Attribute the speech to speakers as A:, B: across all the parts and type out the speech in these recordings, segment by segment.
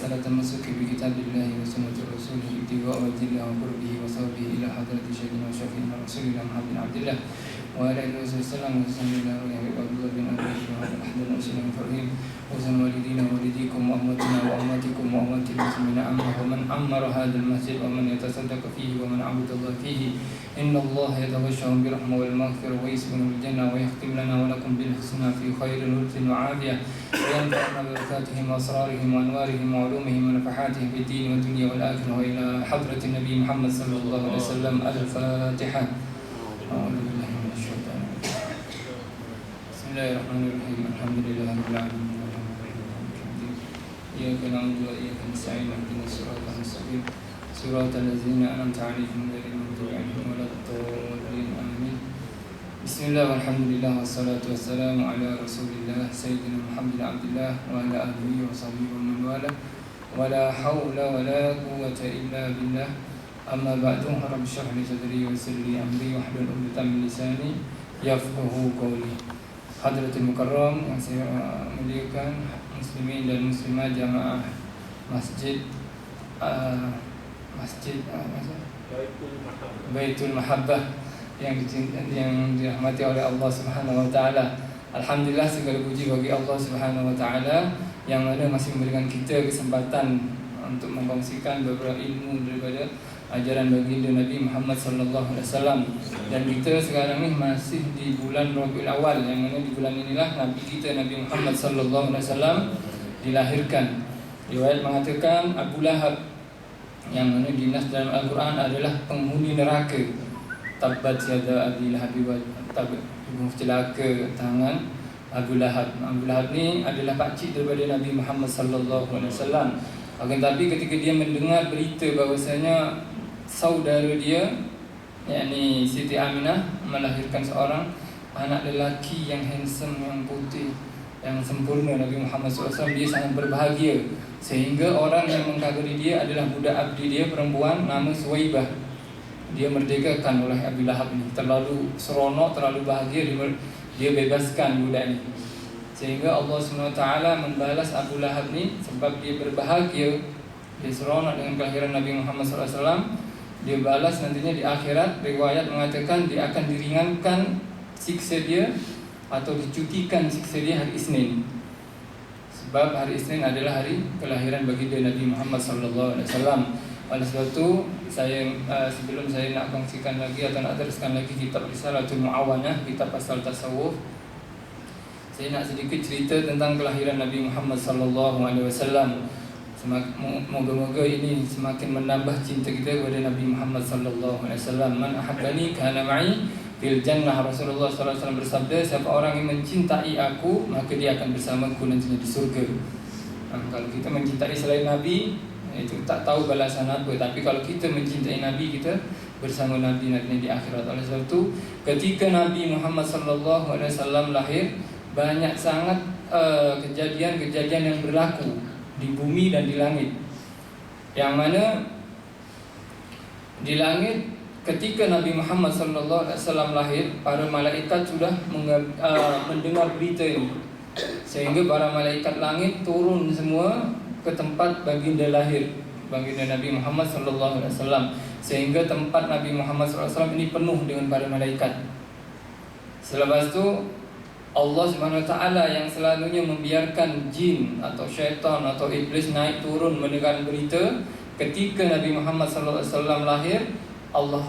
A: رسالة التمسك بكتاب الله وسنة رسوله ابتغاء وجه الله وقربه وصحبه إلى حضرة شيخنا وشفيعنا رسولنا محمد بن عبد الله وعلى آله وسلم وسلم إلى روح عبد الله بن أبي وعلى أحد المسلمين الفرحين وسلم والدينا ووالديكم وأمتنا وأمتكم وأمة المسلمين عامة ومن عمر هذا المسجد ومن يتصدق فيه ومن عبد الله فيه إن الله يتغشهم برحمة والمغفرة ويسكنهم الجنة ويختم لنا ولكم بالحسنى في خير ولطف وعافية وينفعنا ببركاتهم وأسرارهم وأنوارهم وعلومهم ونفحاتهم في الدين والدنيا والآخرة وإلى حضرة النبي محمد صلى الله عليه وسلم. الفاتحة. أعوذ بالله من الشيطان الرجيم. بسم الله الرحمن الرحيم. الحمد لله رب العالمين. إياك نعبد وإياك نستعين اهدنا الصراط المستقيم صراط الذين أنعمت عليهم غير المغضوب عليهم ولا الضالين آمين. بسم الله والحمد لله والصلاة والسلام على رسول الله سيدنا محمد بن عبد الله وعلى آله وصحبه ومن والاه ولا حول ولا قوة إلا بالله. أما بعد رب اشرح لي صدري ويسر لي أمري واحلل عقدة من لساني يفقهوا قولي. Hadratul Mukarram yang saya muliakan, muslimin dan muslimat jamaah Masjid Baitul Mahabbah yang dirahmati oleh Allah Subhanahu wa taala. Alhamdulillah, segala puji bagi Allah Subhanahu wa taala yang mana masih memberikan kita kesempatan untuk mengkongsikan beberapa ilmu daripada ajaran baginda Nabi Muhammad sallallahu alaihi wasallam. Dan kita sekarang ni masih di bulan Rabiul Awal, yang mana di bulan inilah Nabi kita Nabi Muhammad sallallahu alaihi wasallam dilahirkan. Riwayat mengatakan Abu Lahab yang mana dinas dalam Al-Quran adalah penghuni neraka. Tabbat yada Abi Lahab wa tab, celaka tangan Abu Lahab. Abu Lahab ni adalah pakcik daripada Nabi Muhammad sallallahu alaihi wasallam. Akan tapi ketika dia mendengar berita bahawasanya saudara dia, yakni Siti Aminah, melahirkan seorang anak lelaki yang handsome, yang putih, yang sempurna, Nabi Muhammad SAW, dia sangat berbahagia. Sehingga orang yang mengkagumi dia adalah budak abdi dia perempuan nama Suwaibah. Dia merdekakan oleh Abu Lahab ni. Terlalu seronok, terlalu bahagia, dia bebaskan budak ni. Sehingga Allah SWT membalas Abu Lahab ni sebab dia berbahagia, dia seronok dengan kelahiran Nabi Muhammad SAW. Dia balas nantinya di akhirat. Riwayat mengatakan dia akan diringankan siksa dia atau dicutikan siksa dia hari Isnin. Sebab hari Isnin adalah hari kelahiran baginda Nabi Muhammad SAW. Oleh sebab itu, sebelum saya nak kongsikan lagi atau nak teruskan lagi kitab Risalatul Mu'awanah, kitab pasal tasawuf, saya nak sedikit cerita tentang kelahiran Nabi Muhammad SAW. Moga-moga ini semakin menambah cinta kita kepada Nabi Muhammad SAW. Man ahabbani kana ma'i fil jannah. Rasulullah SAW bersabda, siapa orang yang mencintai aku, maka dia akan bersamaku nantinya di surga. Kalau kita mencintai selain Nabi, itu tak tahu balasan apa. Tapi kalau kita mencintai Nabi, kita bersama Nabi nantinya di akhirat. Oleh sebab itu, ketika Nabi Muhammad SAW lahir, banyak sangat kejadian-kejadian yang berlaku di bumi dan di langit. Yang mana di langit ketika Nabi Muhammad SAW lahir, para malaikat sudah mendengar berita ini. Sehingga para malaikat langit turun semua ke tempat baginda lahir, baginda Nabi Muhammad SAW. Sehingga tempat Nabi Muhammad SAW ini penuh dengan para malaikat. Selepas itu Allah SWT yang selalunya membiarkan jin atau syaitan atau iblis naik turun mendengar berita, ketika Nabi Muhammad SAW lahir, Allah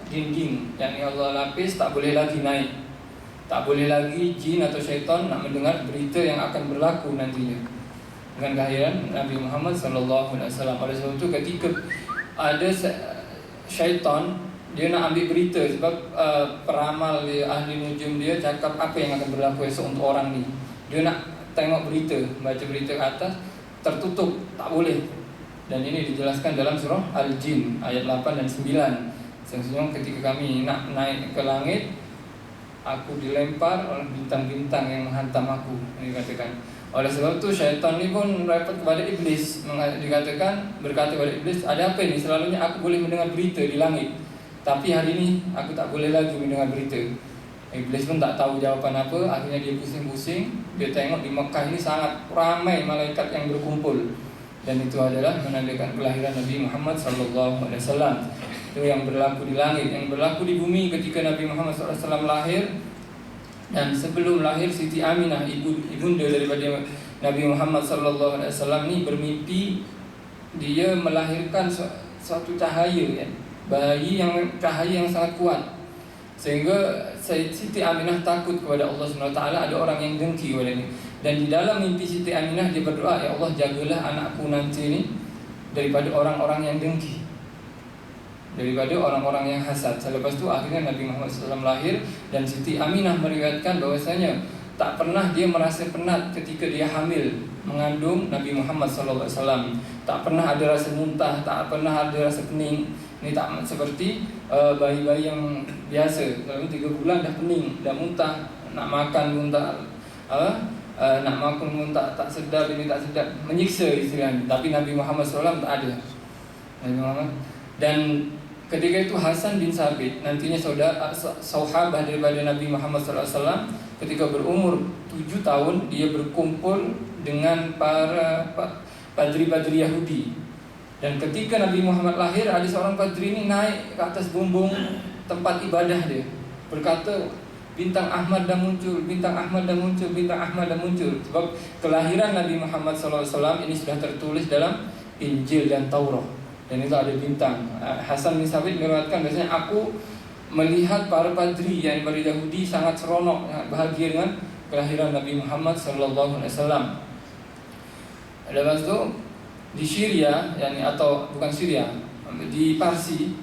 A: dinding, yakni Allah lapis, tak boleh lagi naik. Tak boleh lagi jin atau syaitan nak mendengar berita yang akan berlaku nantinya dengan kelahiran Nabi Muhammad SAW. Oleh sebab itu, ketika ada syaitan, dia nak ambil berita sebab peramal dia, ahli nujum dia cakap apa yang akan berlaku esok untuk orang ni. Dia nak tengok berita, baca berita ke atas, tertutup, tak boleh. Dan ini dijelaskan dalam surah Al-Jin ayat 8 dan 9. Sesungguhnya ketika kami nak naik ke langit, aku dilempar oleh bintang-bintang yang menghantam aku, dikatakan. Oleh sebab itu syaitan ni pun repot kepada iblis, dikatakan, berkata kepada iblis, ada apa ini? Selalunya aku boleh mendengar berita di langit, tapi hari ini aku tak boleh lagi mendengar berita. Iblis pun tak tahu jawapan apa. Akhirnya dia pusing-pusing. Dia tengok di Mekah ini sangat ramai malaikat yang berkumpul, dan itu adalah menandakan kelahiran Nabi Muhammad SAW. Itu yang berlaku di langit. Yang berlaku di bumi ketika Nabi Muhammad SAW lahir. Dan sebelum lahir, Siti Aminah, ibunda daripada Nabi Muhammad SAW ni bermimpi dia melahirkan suatu cahaya, ya, bayi yang cahaya yang sangat kuat, sehingga Siti Aminah takut kepada Allah SWT. Ada orang yang dengki kepada ini. Dan di dalam mimpi Siti Aminah dia berdoa, ya Allah, jagalah anakku nanti ini daripada orang-orang yang dengki, daripada orang-orang yang hasad. Selepas itu akhirnya Nabi Muhammad SAW lahir. Dan Siti Aminah meriwayatkan bahwasanya tak pernah dia merasa penat ketika dia hamil mengandung Nabi Muhammad SAW. Tak pernah ada rasa muntah, tak pernah ada rasa pening. Ini tak seperti bayi-bayi yang biasa, kalau 3 bulan dah pening, dah muntah, nak makan pun tak nak makan pun tak sedap, ini tak sedap, menyiksa istilahnya. Tapi Nabi Muhammad SAW tak ada. Nabi Muhammad. Dan ketika itu Hasan bin Sabit, nantinya sahabat daripada Nabi Muhammad SAW, ketika berumur 7 tahun dia berkumpul dengan para padri-padri Yahudi. Dan ketika Nabi Muhammad lahir, ada seorang padri ini naik ke atas bumbung tempat ibadah dia, berkata, bintang Ahmad dah muncul, bintang Ahmad dah muncul, bintang Ahmad dah muncul. Sebab kelahiran Nabi Muhammad SAW ini sudah tertulis dalam Injil dan Taurat. Dan itu ada bintang. Hasan bin Sabit meriwayatkan bahasanya, aku melihat para padri yang dari Yahudi sangat seronok, sangat bahagia dengan kelahiran Nabi Muhammad SAW. Lepas itu di Syria, yakni atau bukan Syria, di Parsi,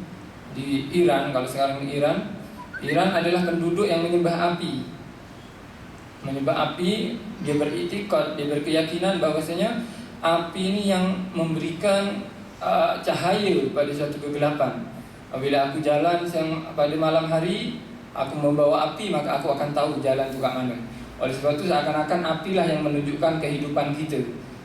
A: di Iran, kalau sekarang di Iran adalah penduduk yang menyembah api. Menyembah api, dia beriktikad, dia berkeyakinan bahwasanya api ini yang memberikan cahaya pada suatu kegelapan. Apabila aku jalan pada malam hari, aku membawa api, maka aku akan tahu jalan itu ke mana. Oleh sebab itu seakan-akan apilah yang menunjukkan kehidupan kita.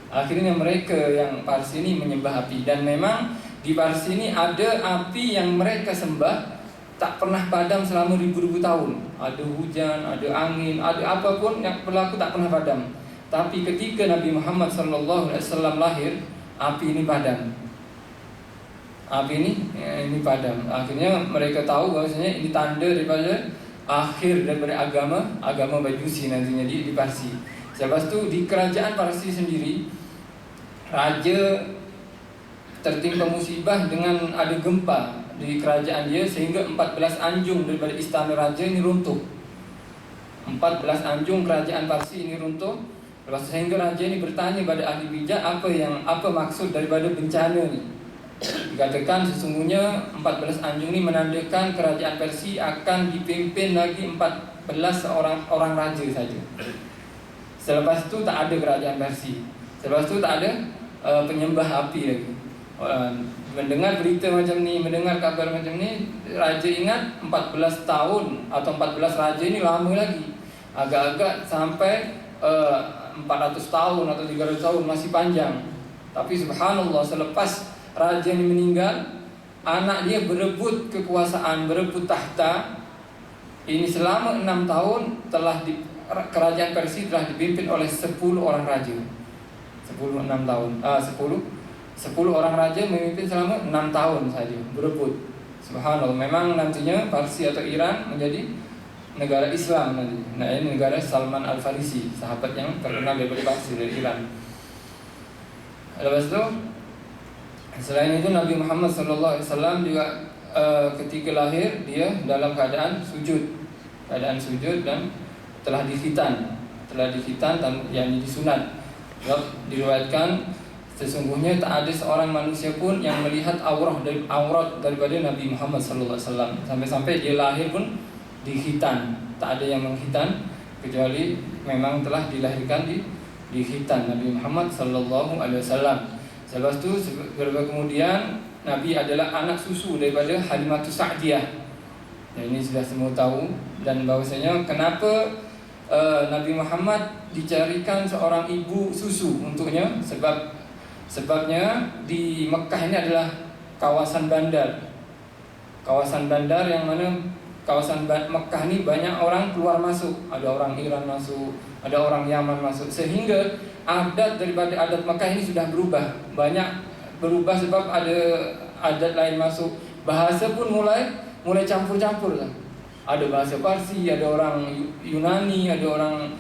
A: Akhirnya mereka yang Parsi ini menyembah api. Dan memang di Parsi ini ada api yang mereka sembah, tak pernah padam selama ribu-ribu tahun. Ada hujan, ada angin, ada apapun yang berlaku tak pernah padam. Tapi ketika Nabi Muhammad SAW lahir, api ini padam. Api ini padam. Akhirnya mereka tahu bahwasanya ini tanda daripada akhir daripada agama Majusi nantinya di Parsi. Lepas itu di kerajaan Parsi sendiri, raja tertimpa musibah dengan ada gempa di kerajaan dia, sehingga 14 anjung daripada istana raja ini runtuh. 14 anjung kerajaan Parsi ini runtuh. Lepas sehingga raja ini bertanya pada ahli bijak, apa maksud daripada bencana ini. Dikatakan sesungguhnya 14 anjung ini menandakan kerajaan Persia akan dipimpin lagi 14 orang raja saja. Selepas itu tak ada kerajaan Persia. Selepas itu tak ada penyembah api lagi. Mendengar berita macam ni, mendengar kabar macam ni, raja ingat 14 tahun atau 14 raja ini lama lagi. Agak-agak sampai 400 tahun atau 300 tahun, masih panjang. Tapi subhanallah, selepas raja ini meninggal, anak dia berebut kekuasaan, berebut tahta. Ini selama 6 tahun kerajaan Persia telah dipimpin oleh 10 orang raja. 10 orang raja memimpin selama 6 tahun saja, berebut. Subhanallah, memang nantinya Persia atau Iran menjadi negara Islam nanti. Nah, ini negara Salman Al-Farisi, sahabat yang terkenal daripada Persia, dari Iran. Lepas itu, selain itu Nabi Muhammad SAW juga ketika lahir dia dalam keadaan sujud dan telah dikhitan dan yang disunat. Diriwayatkan sesungguhnya tak ada seorang manusia pun yang melihat aurat daripada Nabi Muhammad SAW. Sampai-sampai dia lahir pun dikhitan, tak ada yang mengkhitan kecuali memang telah dilahirkan di khitan Nabi Muhammad SAW. Selepas itu beberapa kemudian Nabi adalah anak susu daripada Halimatus Sa'diyah. Dan ini sudah semua tahu. Dan bahwasanya kenapa Nabi Muhammad dicarikan seorang ibu susu untuknya, sebabnya di Mekah ini adalah kawasan bandar yang mana kawasan Mekah ini banyak orang keluar masuk, ada orang Iran masuk, ada orang Yaman masuk, sehingga adat daripada adat Mekah ini sudah berubah, banyak berubah sebab ada adat lain masuk, bahasa pun mulai campur-campur lah. Ada bahasa Parsi, ada orang Yunani, ada orang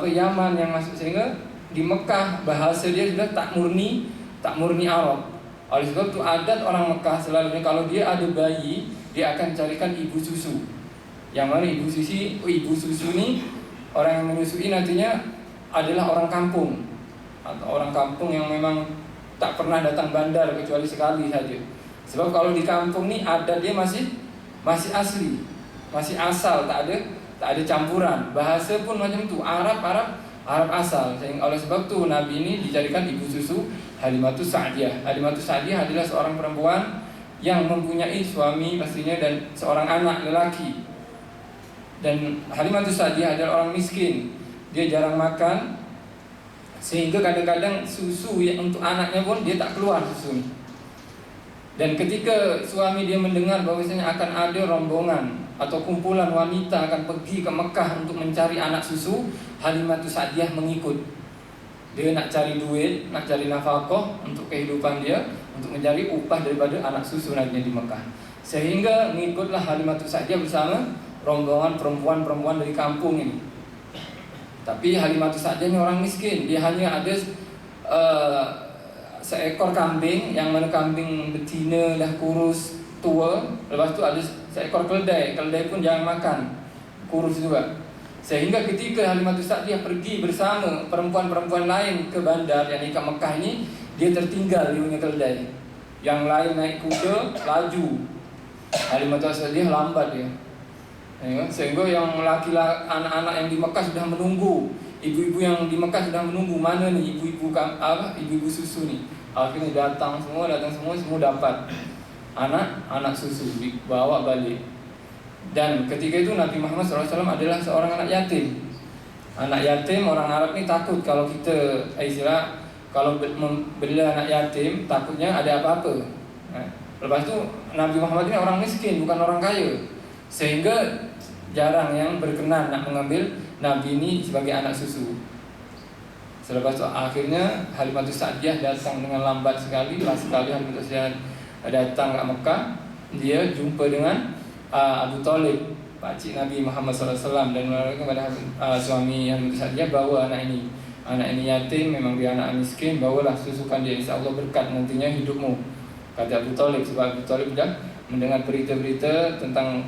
A: Yaman yang masuk, sehingga di Mekah bahasa dia sudah tak murni Arab. Oleh sebab itu adat orang Mekah selalunya kalau dia ada bayi, dia akan carikan ibu susu. Yang mana ibu susu ini orang yang menyusui nantinya adalah orang kampung atau orang kampung yang memang tak pernah datang bandar kecuali sekali saja. Sebab kalau di kampung ini adat dia masih asli, masih asal, tak ada campuran. Bahasa pun macam tu, Arab asal. Sehingga oleh sebab tu Nabi ini dijadikan ibu susu Halimatus Sa'diyah. Halimatus Sa'diyah adalah seorang perempuan yang mempunyai suami pastinya dan seorang anak lelaki. Dan Halimatus Sa'diyah adalah orang miskin. Dia jarang makan, sehingga kadang-kadang susu yang untuk anaknya pun dia tak keluar susu. Dan ketika suami dia mendengar bahwasanya akan ada rombongan atau kumpulan wanita akan pergi ke Mekah untuk mencari anak susu, Halimatus Sa'diyah mengikut. Dia nak cari duit, nak cari nafkah untuk kehidupan dia, untuk mencari upah daripada anak susu nantinya di Mekah. Sehingga mengikutlah Halimatus Sa'diyah bersama rombongan perempuan-perempuan dari kampung ini. Tapi Halimatus Sa'diyah ini orang miskin. Dia hanya ada seekor kambing, yang mana kambing betina dah kurus, tua. Lepas tu ada seekor keledai. Keledai pun jarang makan, kurus juga. Sehingga ketika Halimatus Sa'diyah pergi bersama perempuan-perempuan lain ke bandar, yang ke Mekah ini, dia tertinggal di punya keledai. Yang lain naik kuda, laju. Halimatus Sa'diyah lambat dia. Sehingga yang laki-laki, anak-anak yang di Mekah sudah menunggu, ibu-ibu yang di Mekah sudah menunggu, mana nih ibu-ibu susu nih. Akhirnya datang semua dapat anak susu, dibawa balik. Dan ketika itu Nabi Muhammad SAW adalah seorang anak yatim. Anak yatim, orang Arab ini takut kalau kita kalau bela anak yatim, takutnya ada apa-apa. Lepas itu Nabi Muhammad ini orang miskin, bukan orang kaya, sehingga jarang yang berkenan nak mengambil Nabi ini sebagai anak susu. Selepas itu akhirnya Halimatus Sa'diyah datang dengan lambat sekali. Last sekali Halimatus Sa'diyah datang ke Mekah, dia jumpa dengan Abu Talib, pakcik Nabi Muhammad SAW, dan menawarkan kepada suami Halimatus Sa'diyah, bawa anak ini yatim, memang dia anak miskin, bawalah susukan dia, insya Allah berkat nantinya hidupmu, kata Abu Talib. Sebab Abu Talib sudah mendengar berita-berita tentang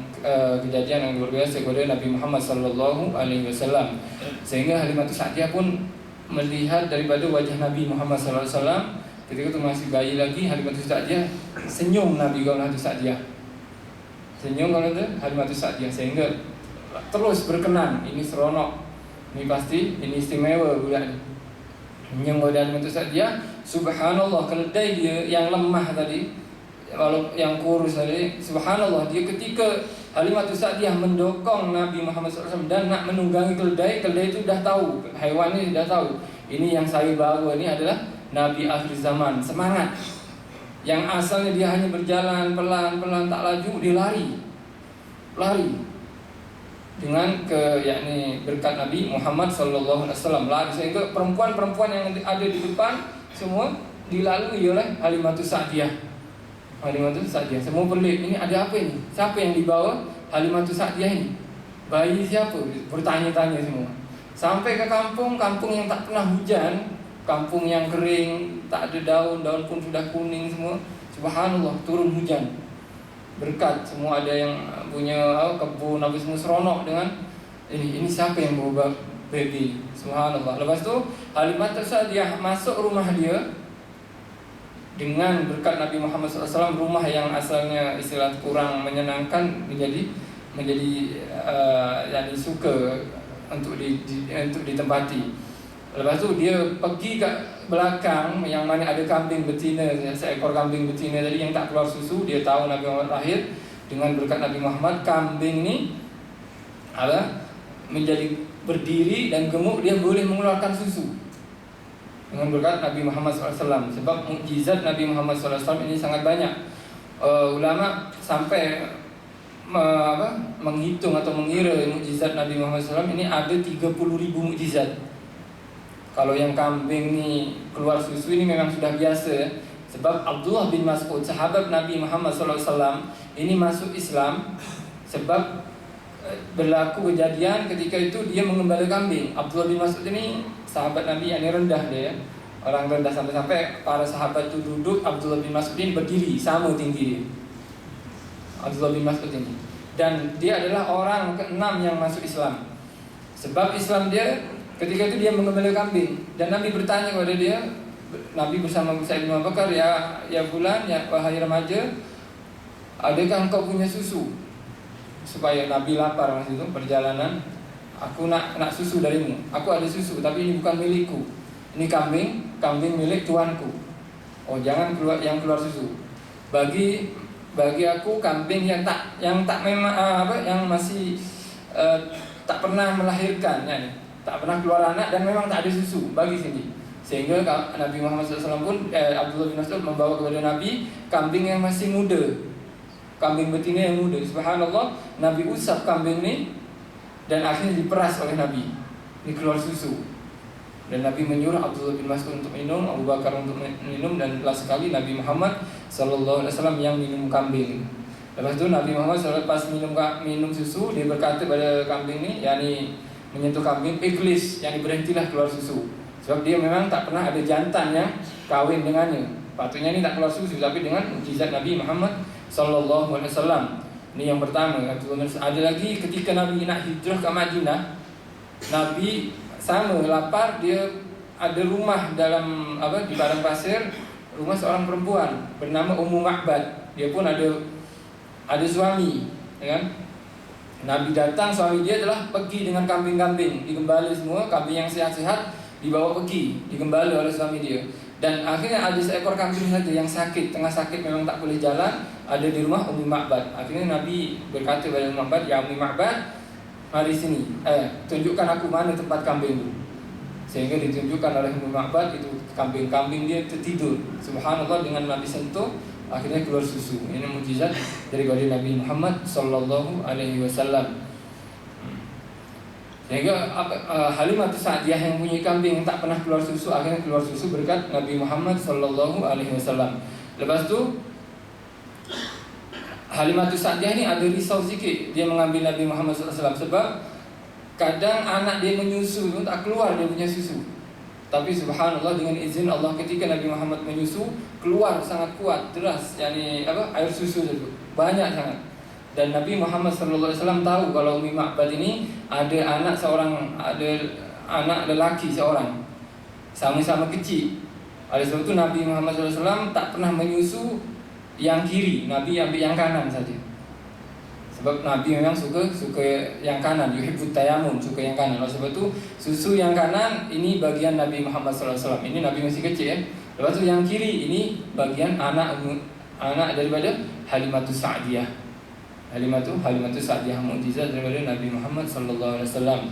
A: kejadian yang luar biasa kepada Nabi Muhammad SAW. Sehingga Halimatus Sa'diyah pun melihat daripada wajah Nabi Muhammad SAW. Ketika itu masih bayi lagi, Halimatus Sa'diyah senyum. Nabi Halimatus Sa'diyah senyum kalau itu Halimatus Sa'diyah, sehingga terus berkenan, ini seronok, ini pasti, ini istimewa budak ni. Senyum kepada Halimatus Sa'diyah. Subhanallah, keledai dia yang lemah tadi, walau yang kurus tadi, subhanallah, dia ketika Halimatus Sa'diyah mendokong Nabi Muhammad SAW dan nak menunggangi keledai itu dah tahu, haiwan ini dah tahu, ini yang saya bawa ini adalah Nabi akhir zaman. Semangat. Yang asalnya dia hanya berjalan pelan-pelan tak laju, dia lari dengan berkat Nabi Muhammad SAW, lari, sehingga perempuan-perempuan yang ada di depan semua dilalui oleh Halimatus Sa'diyah. Semua pelik, ini ada apa ini? Siapa yang dibawa Halimatus Sa'diyah ini? Bayi siapa? Bertanya-tanya semua. Sampai ke kampung yang tak pernah hujan, kampung yang kering, tak ada daun pun sudah kuning semua. Subhanallah, turun hujan berkat. Semua ada yang punya kebun, habis semua seronok dengan ini siapa yang bawa baby. Subhanallah. Lepas tu Halimatus Sa'diyah masuk rumah dia dengan berkat Nabi Muhammad SAW. Rumah yang asalnya istilah kurang menyenangkan menjadi yang suka untuk ditempati. Lepas tu dia pergi ke belakang yang mana ada kambing betina, seekor kambing betina tadi yang tak keluar susu. Dia tahu Nabi Muhammad lahir dengan berkat Nabi Muhammad. Kambing ni menjadi berdiri dan gemuk, dia boleh mengeluarkan susu dengan berkat Nabi Muhammad SAW. Sebab mukjizat Nabi Muhammad SAW ini sangat banyak. Ulama sampai menghitung atau mengira mukjizat Nabi Muhammad SAW ini ada 30.000 mukjizat. Kalau yang kambing ni keluar susu ini memang sudah biasa ya. Sebab Abdullah bin Mas'ud, sahabat Nabi Muhammad SAW, ini masuk Islam sebab berlaku kejadian ketika itu dia mengembala kambing. Abdullah bin Mas'ud ini sahabat Nabi yang rendah dia ya. Orang rendah sampai-sampai para sahabat itu duduk, Abdullah bin Mas'ud ini berdiri sama tinggi dia. Abdullah bin Mas'ud ini. Dan dia adalah orang ke-6 yang masuk Islam. Sebab Islam dia ketika itu dia mengembala kambing. Dan Nabi bertanya kepada dia, Nabi bersama Sa'id bin Abu Bakar, ya fulan, ya wahai remaja, adakah engkau punya susu? Supaya Nabi lapar masa itu perjalanan. Aku nak susu darimu. Aku ada susu tapi ini bukan milikku. Ini kambing milik tuanku. Oh, jangan keluar susu. Bagi aku kambing yang memang yang masih tak pernah melahirkan, yani tak pernah keluar anak dan memang tak ada susu, bagi sini. Sehingga Nabi Muhammad SAW pun Abdullah bin Mas'ud membawa kepada Nabi kambing yang masih muda, kambing betina yang muda. Subhanallah, Nabi usap kambing ni dan akhirnya diperas oleh Nabi. Ini keluar susu. Dan Nabi menyuruh Abdullah bin Mas'ud untuk minum, Abu Bakar untuk minum, dan last sekali Nabi Muhammad SAW yang minum kambing. Lepas itu Nabi Muhammad SAW pas minum susu, dia berkata pada kambing ni, yakni menyentuh kambing, ikhlis, yakni berhentilah keluar susu. Sebab dia memang tak pernah ada jantan yang kahwin dengannya. Patutnya ni tak keluar susu, tapi dengan mukjizat Nabi Muhammad SAW. Ini yang pertama. Ada lagi ketika Nabi nak hijrah ke Madinah, Nabi sama lapar, dia ada rumah dalam di padang pasir, rumah seorang perempuan bernama Ummu Ma'bad. Dia pun ada suami, ya kan? Nabi datang, suami dia telah pergi dengan kambing-kambing, digembala semua, kambing yang sehat-sehat dibawa pergi, digembala oleh suami dia. Dan akhirnya ada seekor kambing saja yang sakit, tengah sakit memang tak boleh jalan, ada di rumah Ummu Ma'bad. Akhirnya Nabi berkata kepada Ummu Ma'bad, ya Ummu Ma'bad, mari sini, tunjukkan aku mana tempat kambing itu. Sehingga ditunjukkan oleh Ummu Ma'bad, itu kambing-kambing dia tertidur. Subhanallah, dengan Nabi sentuh akhirnya keluar susu. Ini mukjizat daripada Nabi Muhammad SAW. Sehingga Halimah Sa'diyah yang punya kambing yang tak pernah keluar susu, akhirnya keluar susu berkat Nabi Muhammad SAW. Lepas tu Halimah Sa'diyah ni ada risau sikit. Dia mengambil Nabi Muhammad SAW sebab kadang anak dia menyusu pun tak keluar dia punya susu. Tapi subhanallah, dengan izin Allah, ketika Nabi Muhammad menyusu, keluar sangat kuat, deras, yakni air susu itu banyak sangat. Dan Nabi Muhammad SAW tahu kalau Ummi Ma'bad ini ada anak lelaki seorang, sama-sama kecil. Oleh sebab itu Nabi Muhammad SAW tak pernah menyusu yang kiri, Nabi ambil yang kanan saja. Sebab Nabi memang suka yang kanan, yuhibbut tayammum, suka yang kanan. Oleh sebab itu susu yang kanan ini bagian Nabi Muhammad SAW. Ini Nabi masih kecil ya. Lepas itu yang kiri ini bagian anak daripada Halimah Sa'diyah. Halimah Sa'diyah, mukjizat daripada Nabi Muhammad SAW.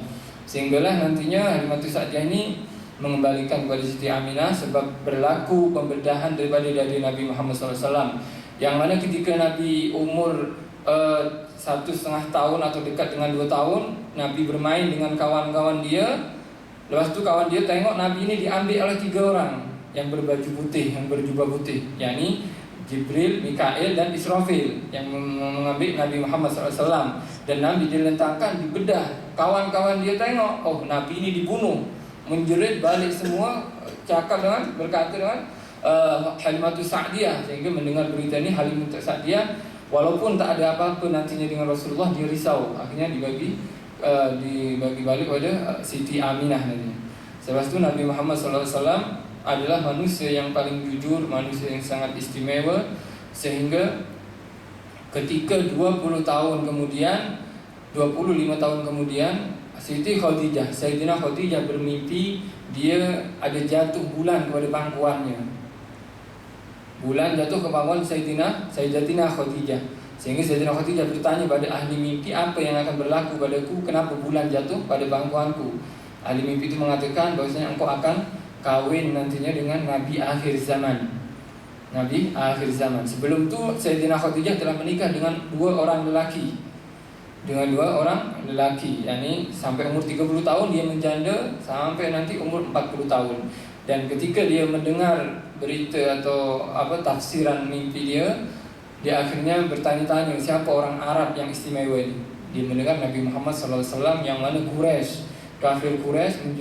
A: Sehinggalah nantinya Halimah Sa'diyah ini mengembalikan kepada Siti Aminah sebab berlaku pembedahan daripada dari Nabi Muhammad SAW. Yang mana ketika Nabi umur 1,5 tahun atau dekat dengan 2 tahun, Nabi bermain dengan kawan-kawan dia. Lepas tu kawan dia tengok Nabi ini diambil oleh 3 orang yang berbaju putih, yang berjubah putih, yakni Jibril, Mikail dan Israfil yang mengambil Nabi Muhammad SAW. Dan Nabi dilentangkan, dibedah. Kawan-kawan dia tengok, oh Nabi ini dibunuh, menjerit balik semua, berkata dengan Halimah Sa'diyah. Sehingga mendengar berita ini, Halimah Sa'diyah walaupun tak ada apa-apa nantinya dengan Rasulullah, dia risau. Akhirnya dibagi balik pada Siti Aminah nanti. Sebab itu Nabi Muhammad SAW adalah manusia yang paling jujur, manusia yang sangat istimewa. Sehingga ketika 25 tahun kemudian Siti Khadijah, Sayyidina Khadijah bermimpi dia ada jatuh bulan kepada pangkuannya. Bulan jatuh ke pangkuan Sayyidatina Khadijah. Sehingga Sayyidatina Khadijah bertanya pada ahli mimpi, apa yang akan berlaku padaku, kenapa bulan jatuh pada pangkuanku. Ahli mimpi itu mengatakan bahwasanya engkau akan kawin nantinya dengan Nabi akhir zaman. Nabi akhir zaman. Sebelum itu Sayyidina Khadijah telah menikah dengan 2 orang lelaki. dengan 2 orang lelaki, yakni sampai umur 30 tahun dia menjanda sampai nanti umur 40 tahun. Dan ketika dia mendengar berita atau tafsiran mimpi dia akhirnya bertanya-tanya siapa orang Arab yang istimewa ini. Dia mendengar Nabi Muhammad SAW yang mana kafir Quraisy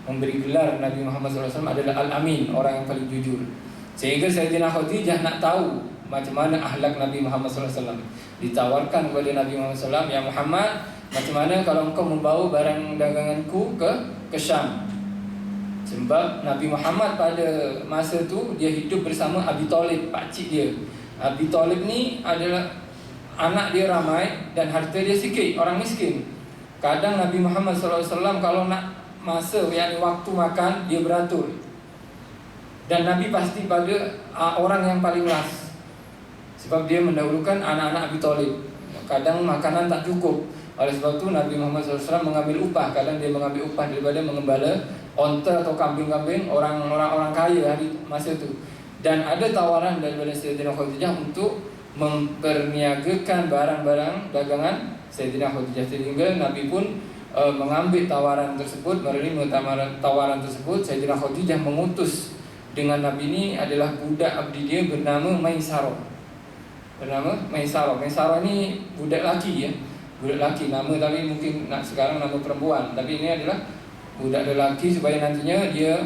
A: memberi gelar Nabi Muhammad SAW adalah Al-Amin, orang yang paling jujur. Sehingga Sayyidina Khadijah nak tahu macam mana akhlak Nabi Muhammad SAW. Ditawarkan kepada Nabi Muhammad SAW, ya Muhammad, macam mana kalau engkau membawa barang daganganku ke Syam? Sebab Nabi Muhammad pada masa tu dia hidup bersama Abi Thalib, pakcik dia. Abi Thalib ni adalah anak dia ramai dan harta dia sikit, orang miskin. Kadang Nabi Muhammad SAW kalau nak masa, yakni waktu makan, dia beratur. Dan Nabi pasti pada orang yang paling last, sebab dia mendahulukan anak-anak Abi Thalib. Kadang makanan tak cukup, oleh sebab tu Nabi Muhammad SAW mengambil upah. Kadang dia mengambil upah daripada mengembala onta atau kambing-kambing orang-orang kaya hari masa tu. Dan ada tawaran daripada Sayyidina Khadijah untuk memperniagakan barang-barang dagangan Sayyidina Khadijah. Sehingga Nabi pun mengambil tawaran tersebut, menerima tawaran tersebut. Sayyidina Khadijah mengutus dengan Nabi ini adalah budak abdi dia bernama Maisarah. Maisarah ni budak lelaki, ya. Budak lelaki, nama tapi mungkin sekarang nama perempuan, tapi ini adalah budak lelaki supaya nantinya dia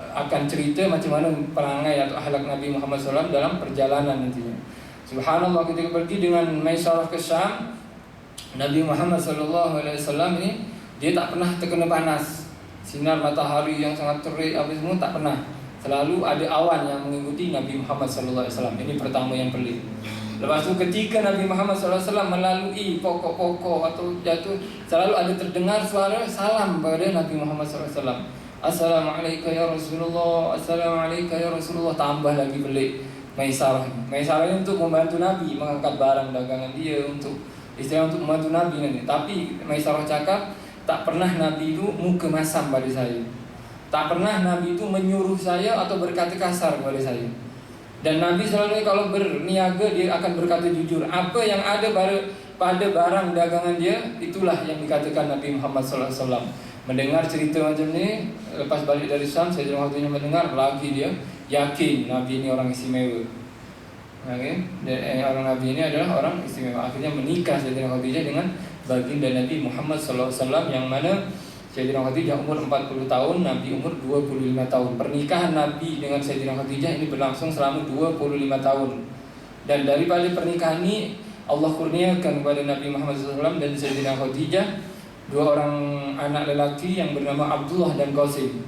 A: akan cerita macam mana perangai atau akhlak Nabi Muhammad SAW dalam perjalanan nantinya. Subhanallah, ketika pergi dengan Maisarah ke Syam, Nabi Muhammad SAW ini dia tak pernah terkena panas. Sinar matahari yang sangat terik semua tak pernah. Selalu ada awan yang mengikuti Nabi Muhammad SAW. Ini pertama yang pelik. Lepas tu ketika Nabi Muhammad SAW melalui pokok-pokok atau jatuh, selalu ada terdengar suara salam pada Nabi Muhammad SAW. Assalamualaikum ya Rasulullah, Assalamualaikum ya Rasulullah. Tambah lagi pelik Maisarah ini untuk membantu Nabi mengangkat barang dagangan dia, untuk membantu Nabi nanti. Tapi Maisarah cakap, tak pernah Nabi itu muka masam pada saya. Tak pernah Nabi itu menyuruh saya atau berkata kasar kepada saya. Dan Nabi selalu kalau berniaga dia akan berkata jujur. Apa yang ada pada barang dagangan dia, itulah yang dikatakan Nabi Muhammad SAW. Mendengar cerita macam ni, lepas balik dari Syam, Sayyidina Khadijah mendengar, lagi dia yakin Nabi ini orang istimewa. Okay? Dan orang Nabi ini adalah orang istimewa. Akhirnya menikah Sayyidina Khadijah dengan baginda Nabi Muhammad SAW, yang mana Sayyidina Khadijah umur 40 tahun, Nabi umur 25 tahun. Pernikahan Nabi dengan Sayyidina Khadijah ini berlangsung selama 25 tahun. Dan daripada pernikahan ini Allah kurniakan kepada Nabi Muhammad SAW dan Sayyidina Khadijah 2 orang anak lelaki yang bernama Abdullah dan Qasim.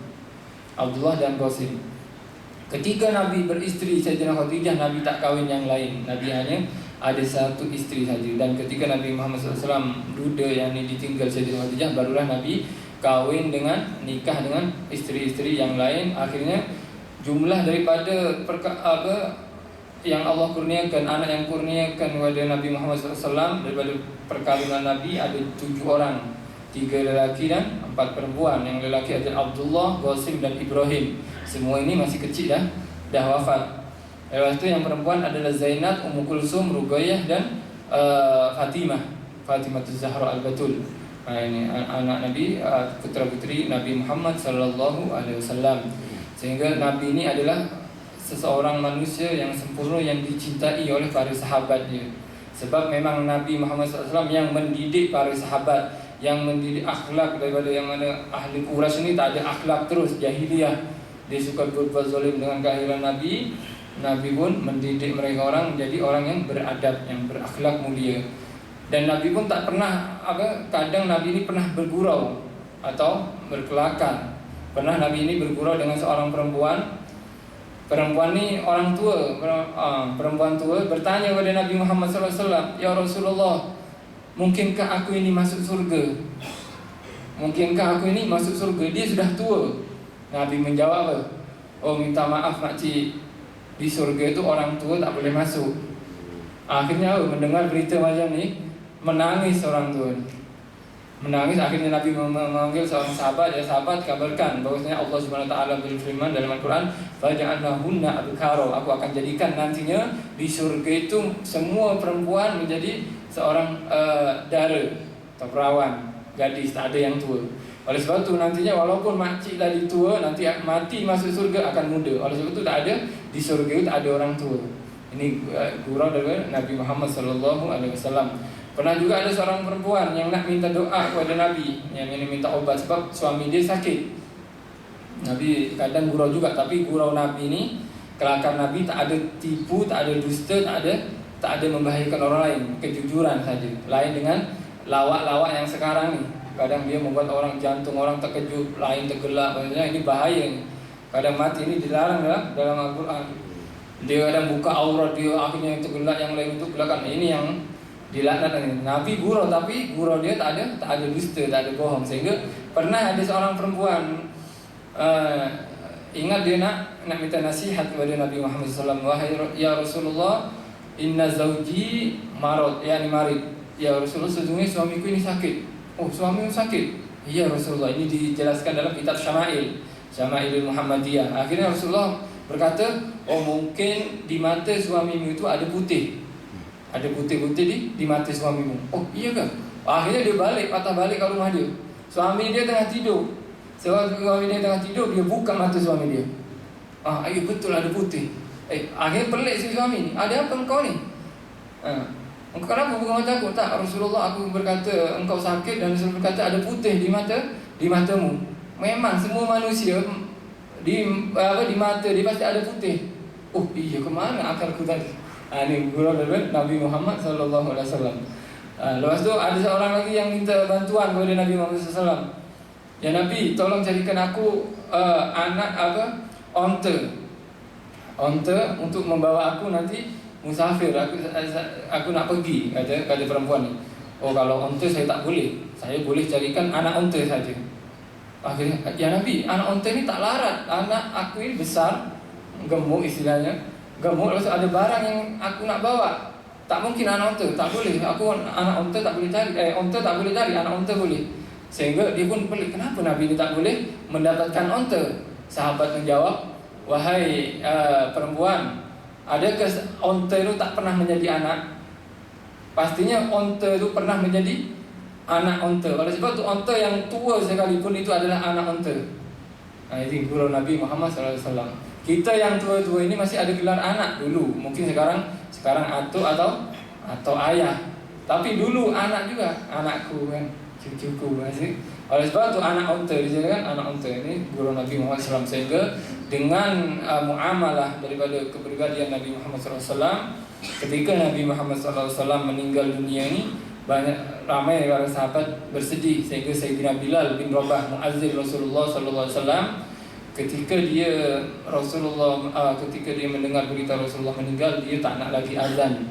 A: Ketika Nabi beristri Sayyidina Khadijah, Nabi tak kahwin yang lain. Nabi hanya ada 1 isteri saja. Dan ketika Nabi Muhammad SAW duda yang ditinggal Sayyidina Khadijah, barulah Nabi kahwin nikah dengan isteri-isteri yang lain. Akhirnya jumlah daripada yang Allah kurniakan, anak yang kurniakan kepada Nabi Muhammad SAW daripada perkawinan Nabi ada 7 orang, 3 lelaki dan 4 perempuan. Yang lelaki adalah Abdullah, Qasim dan Ibrahim. Semua ini masih kecil dah wafat. Lepas itu yang perempuan adalah Zainab, Ummu Kulsum, Ruqayyah dan Fatimah Zahra Al-Batul. Ini anak Nabi, putra-putri Nabi Muhammad SAW. Sehingga Nabi ini adalah seseorang manusia yang sempurna, yang dicintai oleh para sahabatnya. Sebab memang Nabi Muhammad SAW yang mendidik para sahabat, yang mendidik akhlak daripada yang mana ahli Quraisy ini tak ada akhlak, terus jahiliyah. Dia suka berbuat zalim dengan kehadiran Nabi. Nabi pun mendidik mereka orang menjadi orang yang beradab, yang berakhlak mulia. Dan Nabi pun tak pernah kadang Nabi ini pernah bergurau atau berkelakar. Pernah Nabi ini bergurau dengan seorang perempuan. Perempuan ni orang tua, perempuan tua bertanya kepada Nabi Muhammad SAW, "Ya Rasulullah, mungkinkah aku ini masuk surga? Mungkinkah aku ini masuk surga?" Dia sudah tua. Nabi menjawab, "Oh, minta maaf makcik, di surga itu orang tua tak boleh masuk." Akhirnya mendengar berita macam ni, menangis orang tua. Menangis. Akhirnya Nabi memanggil seorang sahabat. Ya sahabat, kabarkan bahwasanya Allah Subhanahu Wa Taala berfirman dalam Al-Quran, "Faja'alnahunna abkara." Aku akan jadikan nantinya di surga itu semua perempuan menjadi seorang dara atau perawan, gadis, tak ada yang tua. Oleh sebab itu nantinya walaupun makcik lagi tua, nanti mati masuk surga akan muda. Oleh sebab itu tak ada di surga itu tak ada orang tua. Ini gurau dari Nabi Muhammad SAW. Pernah juga ada seorang perempuan yang nak minta doa kepada Nabi, yang ini minta obat sebab suami dia sakit. Nabi kadang gurau juga, tapi gurau Nabi ini, kelakar Nabi tak ada tipu, tak ada dusta, tak ada membahayakan orang lain, kejujuran saja. Lain dengan lawak-lawak yang sekarang ni, kadang dia membuat orang jantung orang terkejut, lain tergelak, maksudnya ini bahaya ni. Kadang mati ini dilarang dalam Al-Quran. Dia kadang buka aurat dia, akhirnya yang tergelak, yang lain itu belakang. Ini yang dilaknat. Nabi gurau, tapi gurau dia tak ada dusta, tak ada bohong. Sehingga pernah ada seorang perempuan ingat dia nak minta nasihat kepada Nabi Muhammad SAW. Wahai ya Rasulullah, inna zawji marad, yani marid. Ya Rasulullah, sesungguhnya suamiku ini sakit. Oh, suamimu sakit? Iya Rasulullah. Ini dijelaskan dalam kitab Syama'il Muhammadiyah. Akhirnya Rasulullah berkata, oh mungkin di mata suamimu itu ada putih. Ada putih-putih di mata suamimu. Oh iya ke? Akhirnya dia patah balik ke rumah dia. Suami dia tengah tidur. Suami dia tengah tidur, dia buka mata suami dia. Iya betul ada putih. Akhirnya pelik si suami ni. Ada apa engkau ni? Engkau kenapa buka mata aku? Tak Rasulullah, aku berkata engkau sakit, dan Rasulullah berkata ada putih di matamu. Memang semua manusia di mata dia pasti ada putih. Oh iya, kemana akalku tadi? Ini gurau dari Nabi Muhammad SAW. Lepas tu ada seorang lagi yang minta bantuan kepada Nabi Muhammad SAW. Ya Nabi, tolong carikan aku onta untuk membawa aku nanti musafir. Aku nak pergi, kata perempuan ni. Oh kalau onta saya tak boleh. Saya boleh carikan anak onta saja. Akhirnya, ya Nabi, anak onta ni tak larat. Anak aku ini besar, gemuk istilahnya. Gemuk, lepas ada barang yang aku nak bawa. Tak mungkin anak onta, tak boleh. Aku anak onta tak boleh cari. Onta tak boleh cari, anak onta boleh. Sehingga dia pun pelik, kenapa Nabi ini tak boleh mendapatkan onta? Sahabat menjawab, wahai perempuan, adakah onta itu tak pernah menjadi anak? Pastinya onta itu pernah menjadi anak onta. Oleh sebab itu onta yang tua sekalipun itu adalah anak onta. Ini guru Nabi Muhammad SAW. Kita yang tua-tua ini masih ada gelar anak dulu. Mungkin sekarang atuk atau ayah. Tapi dulu anak juga, anakku kan, cucuku masih. Oleh sebab itu anak unta, kan anak unta ini guru Nabi Muhammad SAW. Sehingga dengan muamalah daripada kepribadian Nabi Muhammad SAW, ketika Nabi Muhammad SAW meninggal dunia ini, ramai para sahabat bersedih. Sehingga Sayyidina Bilal bin Rabah, muazzin Rasulullah SAW, ketika dia mendengar berita Rasulullah meninggal, dia tak nak lagi azan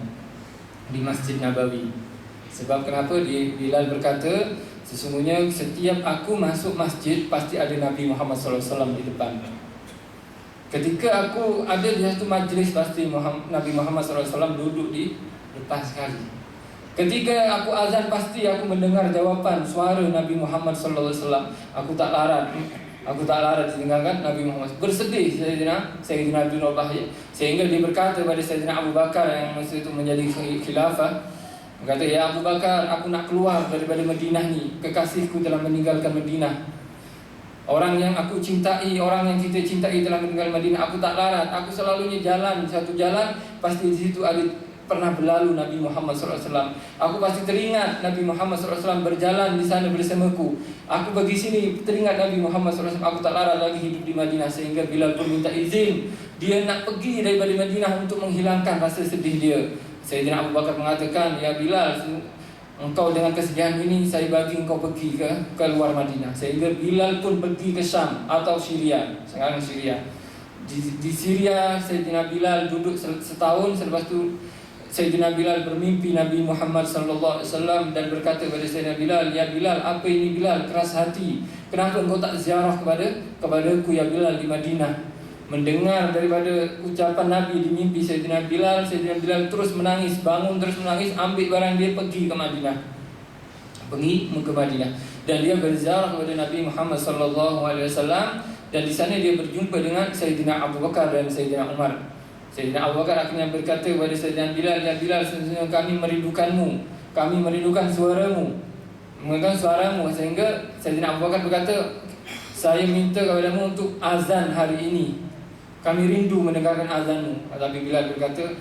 A: di Masjid Nabawi. Sebab kenapa? Bilal berkata, sesungguhnya setiap aku masuk masjid pasti ada Nabi Muhammad SAW di depan. Ketika aku ada di satu majlis, pasti Nabi Muhammad SAW duduk di depan sekali. Ketika aku azan, pasti aku mendengar jawapan suara Nabi Muhammad SAW. Aku tak larat ditinggalkan Nabi Muhammad. Bersedih Sayyidina bin Rabah, sehingga dia berkata kepada Sayyidina Abu Bakar yang masa itu menjadi khilafah, berkata, ya Abu Bakar, aku nak keluar daripada Madinah ni. Kekasihku telah meninggalkan Madinah. Orang yang aku cintai, orang yang kita cintai telah meninggal Madinah. Aku tak larat. Aku selalunya jalan satu jalan, pasti di situ ada pernah berlalu Nabi Muhammad SAW. Aku pasti teringat Nabi Muhammad SAW berjalan di sana bersamaku. Aku pergi sini teringat Nabi Muhammad SAW. Aku tak larat lagi hidup di Madinah. Sehingga Bilal pun minta izin, dia nak pergi daripada Madinah untuk menghilangkan rasa sedih dia. Sayyidina Abu Bakar mengatakan, ya Bilal, engkau dengan kesedihan ini, saya bagi engkau pergi ke luar Madinah. Sehingga Bilal pun pergi ke Syam atau Syria. Sekarang Syria. Di Syria Sayyidina Bilal duduk setahun. Selepas itu Sayyidina Bilal bermimpi Nabi Muhammad SAW dan berkata kepada Sayyidina Bilal, ya Bilal, apa ini Bilal? Keras hati. Kenapa engkau tak ziarah kepadaku ya Bilal di Madinah? Mendengar daripada ucapan Nabi di mimpi Sayyidina Bilal terus menangis, bangun terus menangis, ambil barang dia pergi ke Madinah. Dan dia berziarah kepada Nabi Muhammad SAW, dan di sana dia berjumpa dengan Sayyidina Abu Bakar dan Sayyidina Umar. Sayyidina Abu Bakar akhirnya berkata kepada Sayyidina Bilal, ya Bilal, sesungguhnya kami merindukanmu. kami merindukan suaramu, mendengar suaramu. Sehingga Sayyidina Abu Bakar berkata, saya minta kepadamu untuk azan hari ini, kami rindu mendengarkan azanmu. Tapi Bilal berkata,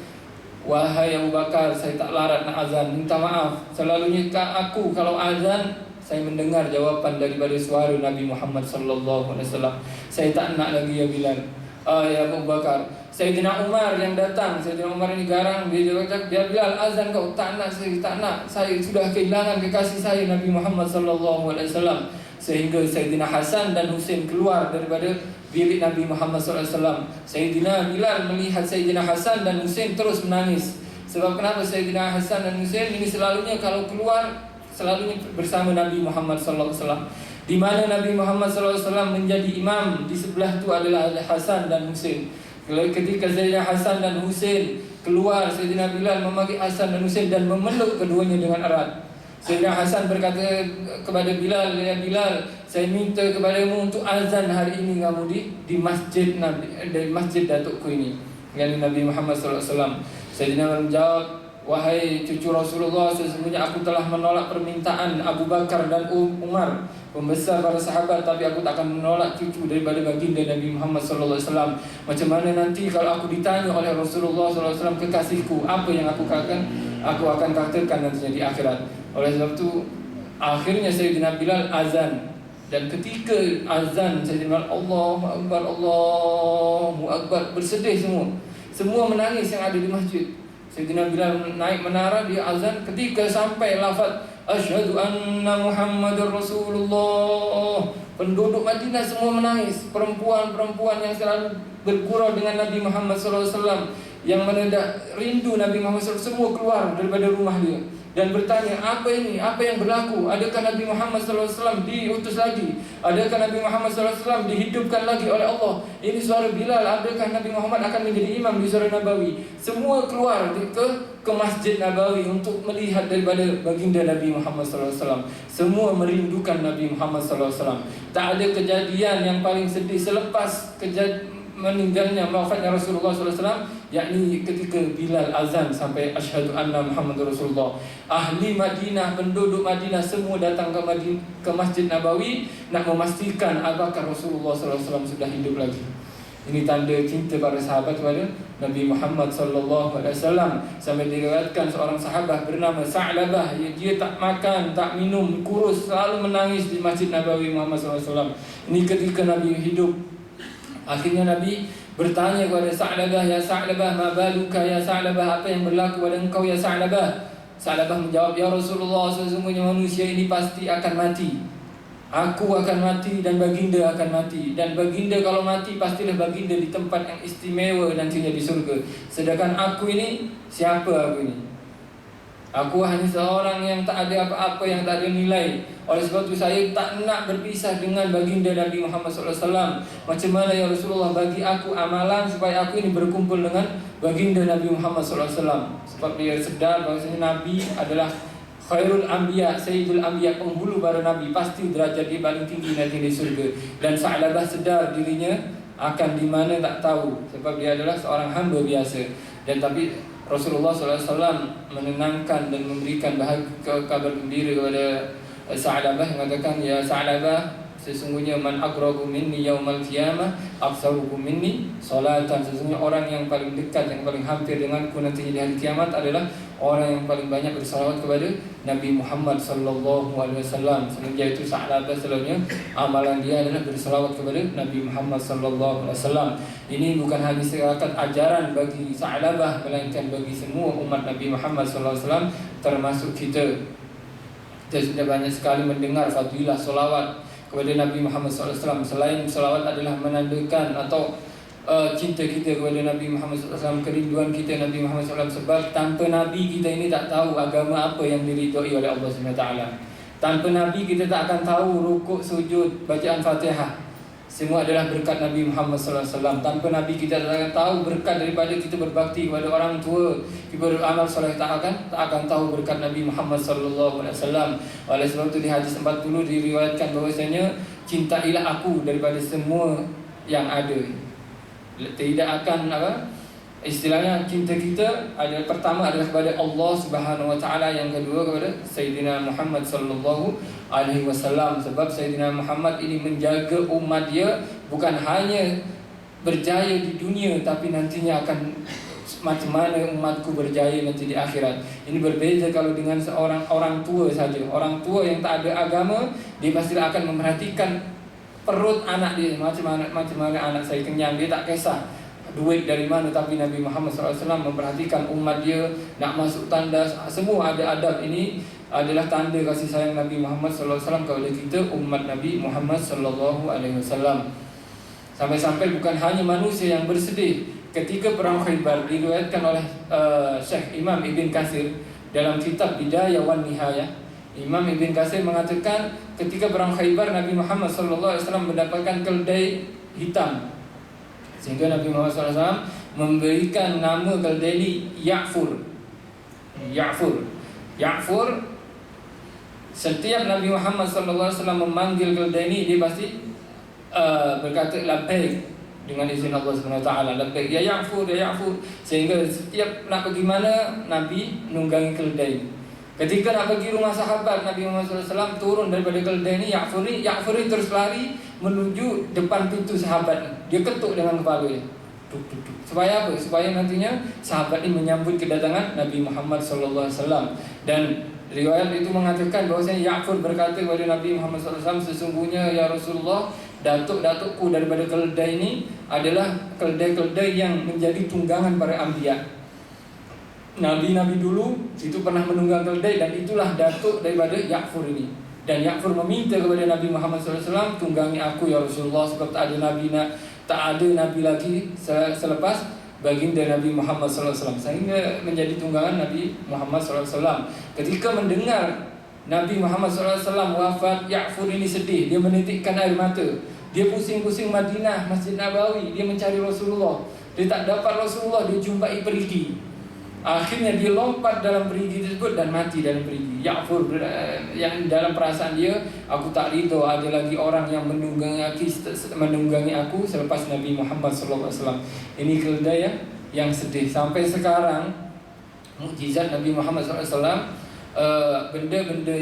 A: wahai Abu Bakar, saya tak larat nak azan, minta maaf. Selalunya aku kalau azan, saya mendengar jawaban daripada suara Nabi Muhammad sallallahu alaihi wasallam. Saya tak nak lagi ya Bilal. Ya Abu Bakar. Sayyidina Umar yang datang, Sayyidina Umar ini garang, dia kata, "Ya Bilal, azan kau." Tak nak, saya tak nak. Saya sudah kehilangan kekasih saya Nabi Muhammad sallallahu alaihi wasallam. Sehingga Sayyidina Hasan dan Husain keluar daripada bilik Nabi Muhammad sallallahu alaihi wasallam. Sayyidina Bilal melihat Sayyidina Hasan dan Husain terus menangis. Sebab kenapa? Sayyidina Hasan dan Husain ini selalunya kalau keluar selalunya bersama Nabi Muhammad sallallahu alaihi wasallam. Di mana Nabi Muhammad SAW menjadi imam, di sebelah itu adalah Hasan dan Husain. Ketika Sayyidina Hasan dan Husain keluar, Sayyidina Bilal memanggil Hasan dan Husain dan memeluk keduanya dengan erat. Sayyidina Hasan berkata kepada Bilal, "Ya Bilal, saya minta kepadamu untuk azan hari ini kamu di masjid Nabi, di masjid datukku ini, yakni Nabi Muhammad SAW." Sayyidina menjawab, "Wahai cucu Rasulullah, sesungguhnya aku telah menolak permintaan Abu Bakar dan Umar, pembesar para sahabat, tapi aku tak akan menolak cucu daripada baginda Nabi Muhammad SAW. Macam mana nanti kalau aku ditanya oleh Rasulullah SAW, kekasihku, apa yang aku akan katakan nantinya di akhirat." Oleh sebab itu akhirnya Sayyidina Bilal azan. Dan ketika azan Sayyidina Bilal, Allahu Akbar, Allahu Akbar, bersedih semua. Semua menangis yang ada di masjid. Sayyidina Bilal naik menara, dia azan. Ketika sampai lafaz asyhadu anna Muhammadar Rasulullah, penduduk Madinah semua menangis. Perempuan-perempuan yang selalu bergurau dengan Nabi Muhammad SAW, yang mana rindu Nabi Muhammad SAW, semua keluar daripada rumah dia dan bertanya, apa ini? Apa yang berlaku? Adakah Nabi Muhammad SAW diutus lagi? Adakah Nabi Muhammad SAW dihidupkan lagi oleh Allah? Ini suara Bilal. Adakah Nabi Muhammad akan menjadi imam di suara Nabawi? Semua keluar ke Masjid Nabawi untuk melihat daripada baginda Nabi Muhammad SAW. Semua merindukan Nabi Muhammad SAW. Tak ada kejadian yang paling sedih selepas meninggalnya, wafatnya Rasulullah SAW, yakni ketika Bilal azan sampai asyhadu anna Muhammadur Rasulullah. Ahli Madinah, penduduk Madinah semua datang ke Masjid Nabawi nak memastikan apakah Rasulullah SAW sudah hidup lagi. Ini tanda cinta para sahabat kepada Nabi Muhammad SAW. Sampai diriwayatkan seorang sahabat bernama Sa'labah, dia tak makan, tak minum, kurus, selalu menangis di Masjid Nabawi Muhammad SAW. Ini ketika Nabi hidup. Akhirnya Nabi bertanya kepada Sa'labah, "Ya Sa'labah, ma baluka ya Sa'labah, apa yang berlaku pada engkau ya Sa'labah?" Sa'labah menjawab, "Ya Rasulullah, sesungguhnya manusia ini pasti akan mati. Aku akan mati dan baginda akan mati. Dan baginda kalau mati, pastilah baginda di tempat yang istimewa nantinya di surga. Sedangkan aku ini, siapa aku ini? Aku hanya seorang yang tak ada apa-apa, yang tak ada nilai. Oleh sebab itu saya tak nak berpisah dengan baginda Nabi Muhammad SAW. Macam mana ya Rasulullah, bagi aku amalan supaya aku ini berkumpul dengan baginda Nabi Muhammad SAW." Sebab dia sedar bahawasanya Nabi adalah khairul anbiya, sayyidul anbiya, penghulu para Nabi. Pasti derajat dia paling tinggi nanti di surga. Dan Sa'labah sedar dirinya akan di mana tak tahu, sebab dia adalah seorang hamba biasa. Dan tapi Rasulullah SAW menenangkan dan memberikan kabar gembira kepada Sa'labah, mengatakan, "Ya Sa'labah, sesungguhnya man aqrabu minni yaumal qiyamah aqsarukum minni salatan." Sesungguhnya orang yang paling dekat, yang paling hampir denganku nantinya di hari kiamat adalah orang yang paling banyak bersalawat kepada Nabi Muhammad sallallahu alaihi wasallam. Semenjak itu Sa'labah selalunya amalan dia adalah bersalawat kepada Nabi Muhammad sallallahu alaihi wasallam. Ini bukan hanya sekadar ajaran bagi Sa'labah, melainkan bagi semua umat Nabi Muhammad sallallahu alaihi wasallam, termasuk kita. Kita sudah banyak sekali mendengar fadilah solawat kepada Nabi Muhammad SAW. Selain solawat adalah menandakan atau cinta kita kepada Nabi Muhammad SAW, kerinduan kita Nabi Muhammad SAW. Sebab tanpa Nabi kita ini tak tahu agama apa yang diridhoi oleh Allah SWT. Tanpa Nabi kita tak akan tahu rukuk, sujud, bacaan Fatihah. Semua adalah berkat Nabi Muhammad SAW. Tanpa Nabi kita tak akan tahu berkat daripada kita berbakti kepada orang tua, kita beramal soleh, tak akan tahu berkat Nabi Muhammad SAW. Oleh sebab itu di hadis 40 diriwayatkan bahwasanya, "Cintailah aku daripada semua yang ada." Tidak akan Istilahnya cinta kita adalah pertama adalah kepada Allah Subhanahu wa taala, yang kedua kepada Sayyidina Muhammad sallallahu alaihi wasallam. Sebab Sayyidina Muhammad ini menjaga umat dia bukan hanya berjaya di dunia, tapi nantinya akan macam mana umatku berjaya nanti di akhirat. Ini berbeza kalau dengan seorang orang tua saja. Orang tua yang tak ada agama, dia pasti akan memperhatikan perut anak dia, macam mana anak saya kenyang, dia tak kisah duit dari mana. Tapi Nabi Muhammad SAW memperhatikan umat dia, nak masuk tandas, semua ada adab. Ini adalah tanda kasih sayang Nabi Muhammad SAW kepada kita, umat Nabi Muhammad SAW. Sampai-sampai bukan hanya manusia yang bersedih ketika perang Khaybar. Diriwayatkan oleh Syekh Imam Ibn Katsir dalam kitab Bidayah wan Nihayah. Imam Ibn Katsir mengatakan ketika perang Khaybar, Nabi Muhammad SAW mendapatkan keledai hitam, sehingga Nabi Muhammad SAW memberikan nama keledai ini Ya'fur. Setiap Nabi Muhammad SAW memanggil keledai ini, dia pasti berkata labbaik dengan izin Allah Subhanahu wa taala, labbaik ya Ya'fur, ya Ya'fur. Sehingga setiap nak pergi mana, Nabi nunggangi keledai. Ketika nak pergi rumah sahabat Nabi Muhammad SAW, turun daripada keledai ini Ya'fur ini terus lari menuju depan pintu sahabat. Dia ketuk dengan kepalanya, duk. Supaya apa? Supaya nantinya sahabat ini menyambut kedatangan Nabi Muhammad SAW. Dan riwayat itu mengatakan bahwasanya Ya'fur berkata kepada Nabi Muhammad SAW, sesungguhnya ya Rasulullah, datuk-datukku daripada keledai ini adalah keledai-keledai yang menjadi tunggangan para anbiya. Nabi-nabi dulu itu pernah menunggang keledai, dan itulah datuk daripada Ya'fur ini. Dan Ya'fur meminta kepada Nabi Muhammad SAW, tunggangi aku ya Rasulullah, sebab tak ada nabi lagi selepas baginda Nabi Muhammad SAW. Sehingga menjadi tunggangan Nabi Muhammad SAW. Ketika mendengar Nabi Muhammad SAW wafat, Ya'fur ini sedih. Dia menitikkan air mata. Dia pusing-pusing Madinah, Masjid Nabawi. Dia mencari Rasulullah. Dia tak dapat Rasulullah. Dia jumpai perigi. Akhirnya dia lompat dalam perigi tersebut dan mati dalam perigi. Ya'fur yang dalam perasaan dia, aku tak ridho ada lagi orang yang menunggangi aku selepas Nabi Muhammad SAW. Ini keledai yang sedih. Sampai sekarang mukjizat Nabi Muhammad SAW, benda-benda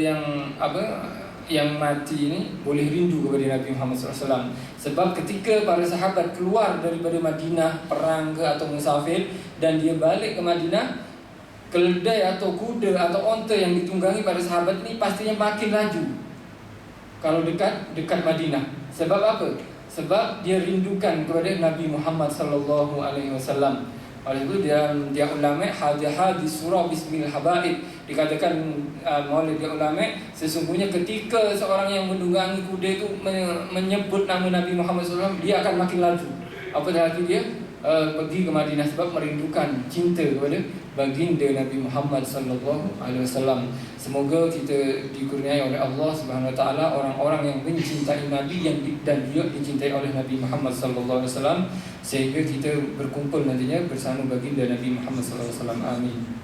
A: yang mati ini boleh rindu kepada Nabi Muhammad SAW. Sebab ketika para sahabat keluar daripada Madinah, perang ke atau musafir, dan dia balik ke Madinah, keledai atau kuda atau onta yang ditunggangi para sahabat ini pastinya makin laju kalau dekat Madinah. Sebab apa? Sebab dia rindukan kepada Nabi Muhammad SAW. Oleh itu dia ulama hadis surah bismil habaib dikatakan oleh dia ulama, sesungguhnya ketika seorang yang menunggangi kuda itu menyebut nama Nabi Muhammad SAW, dia akan makin laju. Apatah lagi dia pergi ke Madinah, sebab merindukan cinta kepada baginda Nabi Muhammad SAW. Semoga kita dikurniai oleh Allah Subhanahu wa taala orang-orang yang mencintai Nabi dan juga dicintai oleh Nabi Muhammad SAW, sehingga kita berkumpul nantinya bersama baginda Nabi Muhammad SAW. Amin.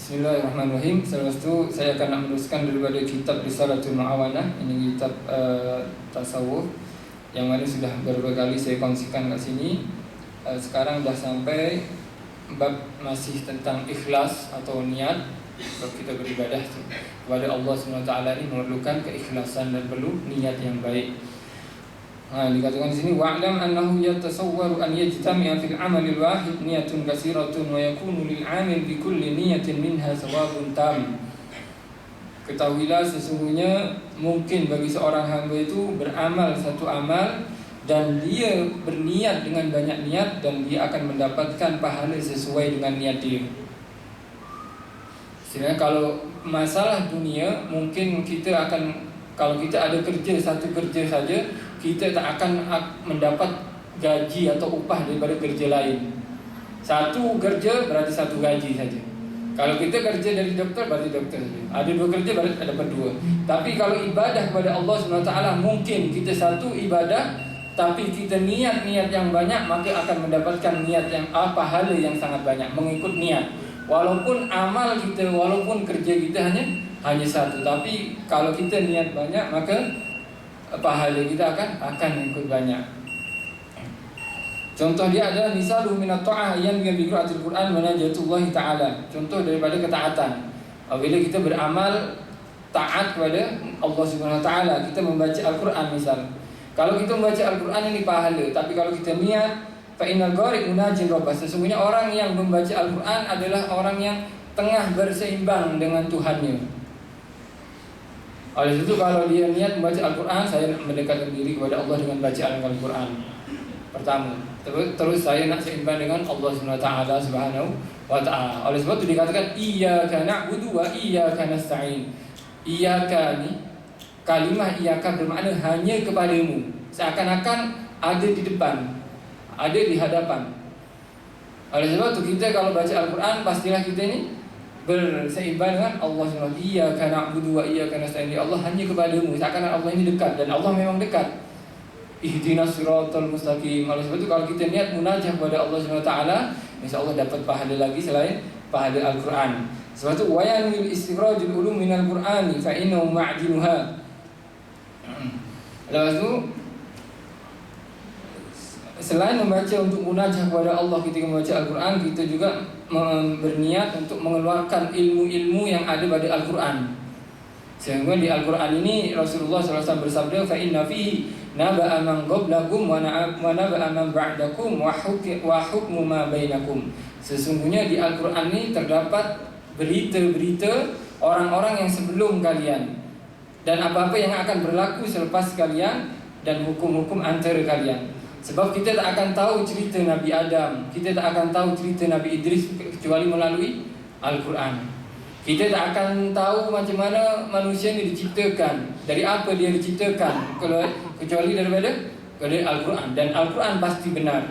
A: Bismillahirrahmanirrahim. Selepas itu saya akan meneruskan daripada kitab Risalatul Mu'awanah. Ini kitab tasawuf yang mana sudah beberapa kali saya kongsikan kat sini. Sekarang dah sampai bab masih tentang ikhlas atau niat. Sebab kita beribadah kepada Allah SWT ini memerlukan keikhlasan dan perlu niat yang baik. Dikatakan di sini, wa'lam annahu yatasawwaru an yajtami'a fil 'amalil wahid niyatun katsiratun wa yakunu lil 'amil bi kulli niyatin minha thawabun tam. Ketahuilah sesungguhnya mungkin bagi seorang hamba itu beramal satu amal dan dia berniat dengan banyak niat, dan dia akan mendapatkan pahala sesuai dengan niat dia. Sebenarnya kalau masalah dunia, mungkin kita akan, kalau kita ada kerja, satu kerja saja, kita tak akan mendapat gaji atau upah daripada kerja lain. Satu kerja berarti satu gaji saja. Kalau kita kerja dari doktor, berarti doktor saja. Ada dua kerja, berarti dapat dua. Tapi kalau ibadah kepada Allah SWT, mungkin kita satu ibadah, tapi kita niat-niat yang banyak, maka akan mendapatkan niat yang pahala yang sangat banyak, mengikut niat. Walaupun amal kita, walaupun kerja kita hanya hanya satu. Tapi kalau kita niat banyak, maka pahala kita akan ikut banyak. Contoh dia adalah misalu minat ta'ah yang bi qiraatil Quran wa najatullah taala. Contoh daripada ketaatan. Apabila kita beramal taat kepada Allah Subhanahu wa taala, kita membaca Al-Quran misal. Kalau kita membaca Al-Quran ini pahala, tapi kalau kita niat fa innal qari' munajin rabbah, sesungguhnya orang yang membaca Al-Quran adalah orang yang tengah berseimbang dengan Tuhannya. Oleh itu kalau dia niat membaca Al-Quran, saya mendekatkan diri kepada Allah dengan bacaan Al-Quran. Pertama, terus saya nak seimbang dengan Allah Subhanahu wa taala. Oleh sebab itu dikatakan iyyaka na'budu wa iyyaka nasta'in. Iyyaka ni kalimah iyyaka bermakna hanya kepadamu. Seakan-akan ada di depan, ada di hadapan. Oleh sebab itu kita kalau baca Al-Quran, pastilah kita ni berseimbang dengan Allah Subhanahu wa taala. Iyyaka na'budu wa iyyaka nasta'in. Allah hanya kepadamu. Seakan-akan Allah ini dekat, dan Allah memang dekat. Ihdinas siratal mustaqim. Oleh sebab itu kalau kita niat munajah kepada Allah Subhanahu wa taala, insyaallah dapat pahala lagi selain pahala Al-Quran. Sebab itu wayanil istighrajul ulum minal Qur'ani fa innahu ma'diluha. Lepas itu selain membaca untuk munajah kepada Allah ketika membaca Al-Quran, kita juga berniat untuk mengeluarkan ilmu-ilmu yang ada pada Al-Quran. Sehingga di Al-Quran ini Rasulullah SAW bersabda, fa inna fihi naba'a man qablakum wa naba'a man ba'dakum wa hukmu ma bainakum. Sesungguhnya di Al-Quran ini terdapat berita-berita orang-orang yang sebelum kalian, dan apa-apa yang akan berlaku selepas kalian, dan hukum-hukum antara kalian. Sebab kita tak akan tahu cerita Nabi Adam, kita tak akan tahu cerita Nabi Idris kecuali melalui Al-Quran. Kita tak akan tahu macam mana manusia ini diciptakan, dari apa dia diciptakan, kecuali daripada Al-Quran. Dan Al-Quran pasti benar,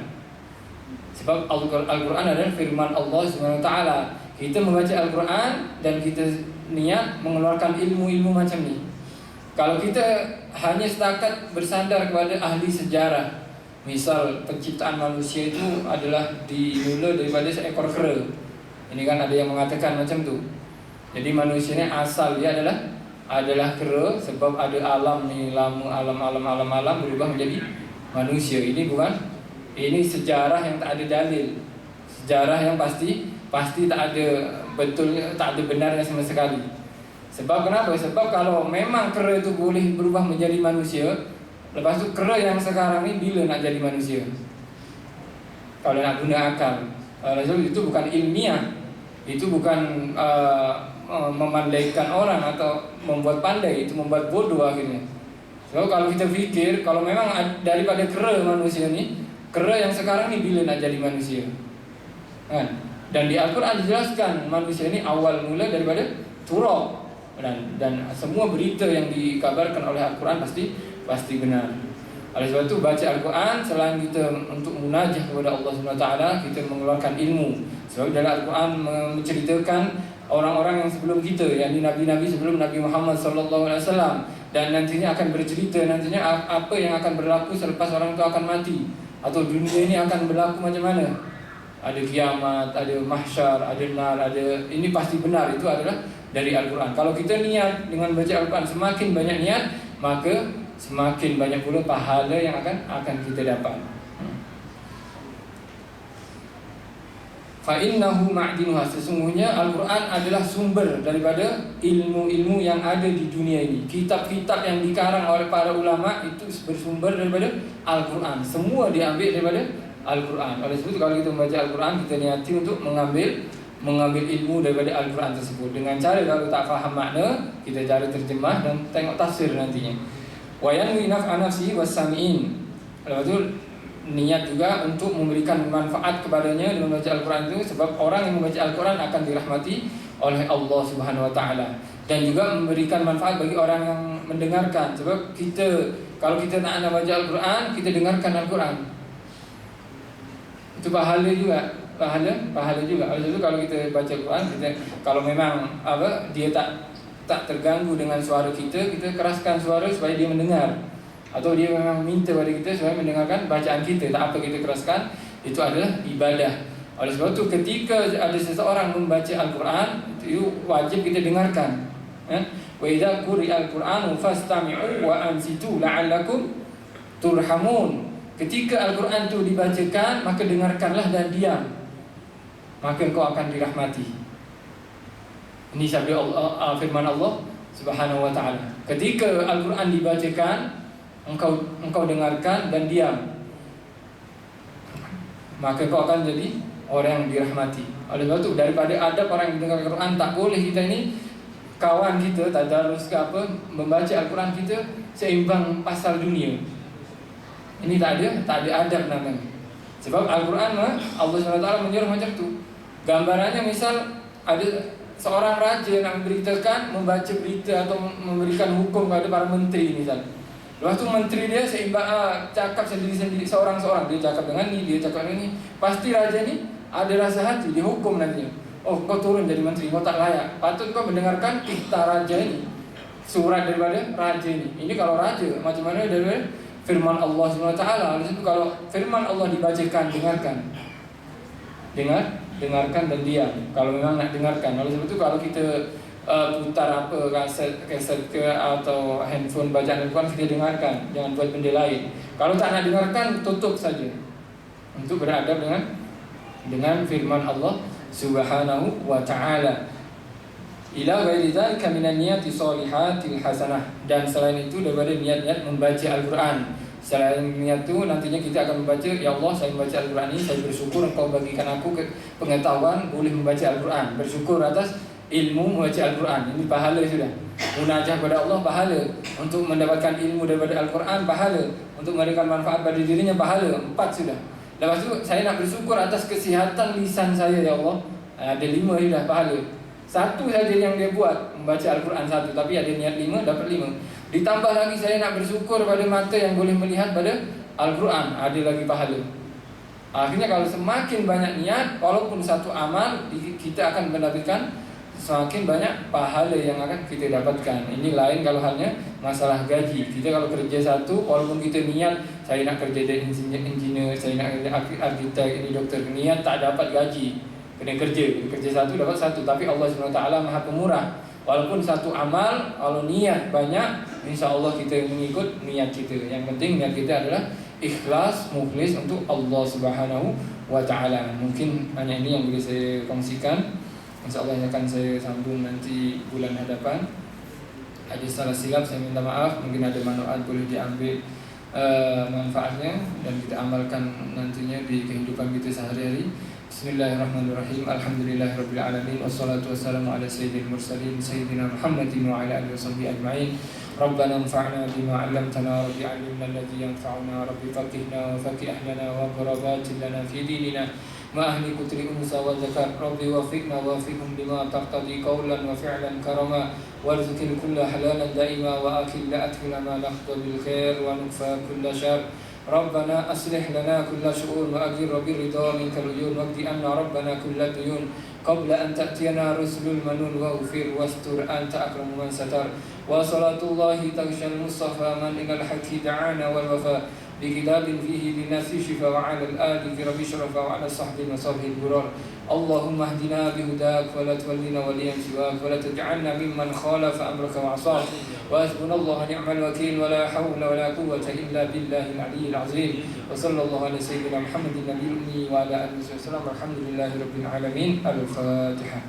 A: sebab Al-Quran adalah firman Allah Subhanahu wa taala. Kita membaca Al-Quran dan kita niat mengeluarkan ilmu-ilmu macam ni. Kalau kita hanya setakat bersandar kepada ahli sejarah, misal penciptaan manusia itu adalah dimula daripada seekor kera. Ini kan ada yang mengatakan macam tu. Jadi manusia ni asal dia adalah kera, sebab ada alam ni lama, alam berubah menjadi manusia. Ini bukan, ini sejarah yang tak ada dalil, sejarah yang pasti tak ada betulnya, tak ada benarnya sama sekali. Sebab kenapa? Sebab kalau memang kera itu boleh berubah menjadi manusia, lepas tu kera yang sekarang ni bila nak jadi manusia? Kalau nak guna akal. Itu bukan ilmiah, itu bukan memandaikan orang atau membuat pandai, itu membuat bodoh akhirnya. So kalau kita fikir, kalau memang daripada kera manusia ni, kera yang sekarang ni bila nak jadi manusia? Kan? Dan di Al-Quran dijelaskan manusia ini awal mula daripada turab, dan semua berita yang dikabarkan oleh Al-Quran pasti benar. Oleh sebab itu baca Al-Quran, selain kita untuk munajah kepada Allah Subhanahu wa taala, kita mengeluarkan ilmu. Sebab dalam Al-Quran menceritakan orang-orang yang sebelum kita, yakni nabi-nabi sebelum Nabi Muhammad sallallahu alaihi wasallam, dan nantinya akan bercerita nantinya apa yang akan berlaku selepas orang itu akan mati, atau dunia ini akan berlaku macam mana. Ada kiamat, ada mahsyar, ada nar, ada, ini pasti benar, itu adalah dari Al-Quran. Kalau kita niat dengan baca Al-Quran, semakin banyak niat, maka semakin banyak pula pahala yang akan kita dapat. Fa innahu ma'dinuha, sesungguhnya Al-Quran adalah sumber daripada ilmu-ilmu yang ada di dunia ini. Kitab-kitab yang dikarang oleh para ulama itu bersumber daripada Al-Quran. Semua diambil daripada Al-Quran. Oleh sebab itu kalau kita membaca Al-Quran, kita niati untuk mengambil ilmu daripada Al-Quran tersebut. Dengan cara, kalau tak faham makna, kita cari terjemah dan tengok tafsir nantinya. Wa yanwi naf'a nafsihi was-sami'in. Lepas itu niat juga untuk memberikan manfaat kepadanya dengan membaca Al-Quran itu, sebab orang yang membaca Al-Quran akan dirahmati oleh Allah Subhanahu wa taala, dan juga memberikan manfaat bagi orang yang mendengarkan. Sebab kita, kalau kita nak baca Al-Quran, kita dengarkan Al-Quran, itu pahala juga. Oleh itu kalau kita baca Al-Quran, kita, kalau memang dia tak terganggu dengan suara kita keraskan suara supaya dia mendengar. Atau dia memang minta pada kita supaya mendengarkan bacaan kita, tak apa kita keraskan, itu adalah ibadah. Oleh sebab itu ketika ada seseorang membaca Al-Quran, itu wajib kita dengarkan. Wa idza quri'al Qur'anu fastami'u wa ansitu la'allakum turhamun. Ketika Al-Quran itu dibacakan, maka dengarkanlah dan diam, maka engkau akan dirahmati. Ini sabda Allah, firman Allah Subhanahu wa ta'ala. Ketika Al-Quran dibacakan, engkau dengarkan dan diam, maka engkau akan jadi orang yang dirahmati. Oleh sebab itu, daripada adab orang yang mendengar Al-Quran, tak boleh kita ini kawan kita tadarus ke apa, membaca Al-Quran kita seimbang pasal dunia. Ini tak ada adab namanya. Sebab Al-Quran Allah SWT menyuruh macam tu. Gambarannya misal ada seorang raja nak memberitakan, membaca berita atau memberikan hukum kepada para menteri misal. Lepas tu menteri dia seimbang cakap sendiri-sendiri, seorang-seorang. Dia cakap dengan ni, dia cakap dengan ni. Pasti raja ni ada rasa hati, dia hukum nantinya. Oh, kau turun jadi menteri, kau tak layak. Patut kau mendengarkan titah raja ini, surat daripada raja ini. Ini kalau raja, macam mana daripada firman Allah SWT. Oleh sebab itu kalau firman Allah dibacakan, dengarkan dan diam. Kalau memang nak dengarkan. Oleh sebab itu kalau kita putar apa kaset ke atau handphone bacaan Al-Quran, kita dengarkan, jangan buat benda lain. Kalau tak nak dengarkan, tutup saja untuk beradab dengan firman Allah Subhanahu wa ta'ala. Ila ghairi dzalika minan niyati shalihatil hasanah. Dan selain itu daripada niat-niat membaca Al-Quran. Selain niat itu nantinya kita akan membaca, ya Allah, saya membaca Al-Quran ini, saya bersyukur Engkau bagikan aku pengetahuan boleh membaca Al-Quran. Bersyukur atas ilmu membaca Al-Quran. Ini pahala sudah. Munajah kepada Allah pahala. Untuk mendapatkan ilmu daripada Al-Quran pahala. Untuk memberikan manfaat pada dirinya pahala. 4 sudah. Lepas tu saya nak bersyukur atas kesihatan lisan saya, ya Allah. Ada 5 sudah pahala. 1 saja yang dia buat, membaca Al-Quran 1, tapi ada niat 5, dapat 5. Ditambah lagi saya nak bersyukur pada mata yang boleh melihat pada Al-Quran, ada lagi pahala. Akhirnya kalau semakin banyak niat, walaupun satu amal, kita akan mendapatkan semakin banyak pahala yang akan kita dapatkan. Ini lain kalau hanya masalah gaji. Kita kalau kerja satu, walaupun kita niat saya nak kerja jadi engineer, saya nak kerja arkitek, ini doktor, niat tak dapat gaji, kena kerja satu dapat 1. Tapi Allah SWT Maha Pemurah. Walaupun satu amal, kalau niat banyak, insya-Allah kita mengikut niat kita. Yang penting niat kita adalah ikhlas, mukhlis untuk Allah Subhanahu wa ta'ala. Mungkin hanya ini yang boleh saya kongsikan. InsyaAllah yang akan saya sambung nanti bulan hadapan. Ada salah silap, saya minta maaf. Mungkin ada manfaat boleh diambil manfaatnya dan kita amalkan nantinya di kehidupan kita sehari-hari. Bismillahirrahmanirrahim. Alhamdulillahirabbil alamin wassalatu wassalamu ala sayyidil mursalin sayyidina Muhammadin wa ala alihi washabbihi ajma'in. Rabbana anfa'na bima 'allamtana rabbi 'allimna alladhi yanfa'una rabbi faqihna wa faqih ahlana wa qurrabatin lana fi dinina ma ahli kutri unsa wa zakar rabbi wafiqna wa wafiqhum bima taqtadi qawlan wa fi'lan karama warzuqil kulla halalan daima wa akil la atkila ma nahdu bil khair wa nukfa kulla syar. Rabbana aslih lana kulla syu'un wa agir rabbi ridha minkal uyun waqdi anna rabbana kulla duyun qabla an ta'tiyana rusulul manun wa ufir wastur anta akramu man satar wa salatullahi tagshal mustafa man ilal haqqi da'ana wal wafa bi kitabin fihi linasi shifa wa 'ala al-ali fi rabbi syarafa wa 'ala sahbihi wa sahbihi burar. Allahumma hdina bihudak wa la tuwallina waliyan siwak wa la taj'alna mimman khalafa amraka wa 'asak wa hasbunallahu ni'mal wakeel wa la hawla wa la quwwata illa billahil 'aliyyil 'azim. Wa sallallahu ala sayyidina Muhammadin nabiyil ummi wa ala alihi wasallam. Alhamdulillahi rabbil alamin. Al-Fatihah.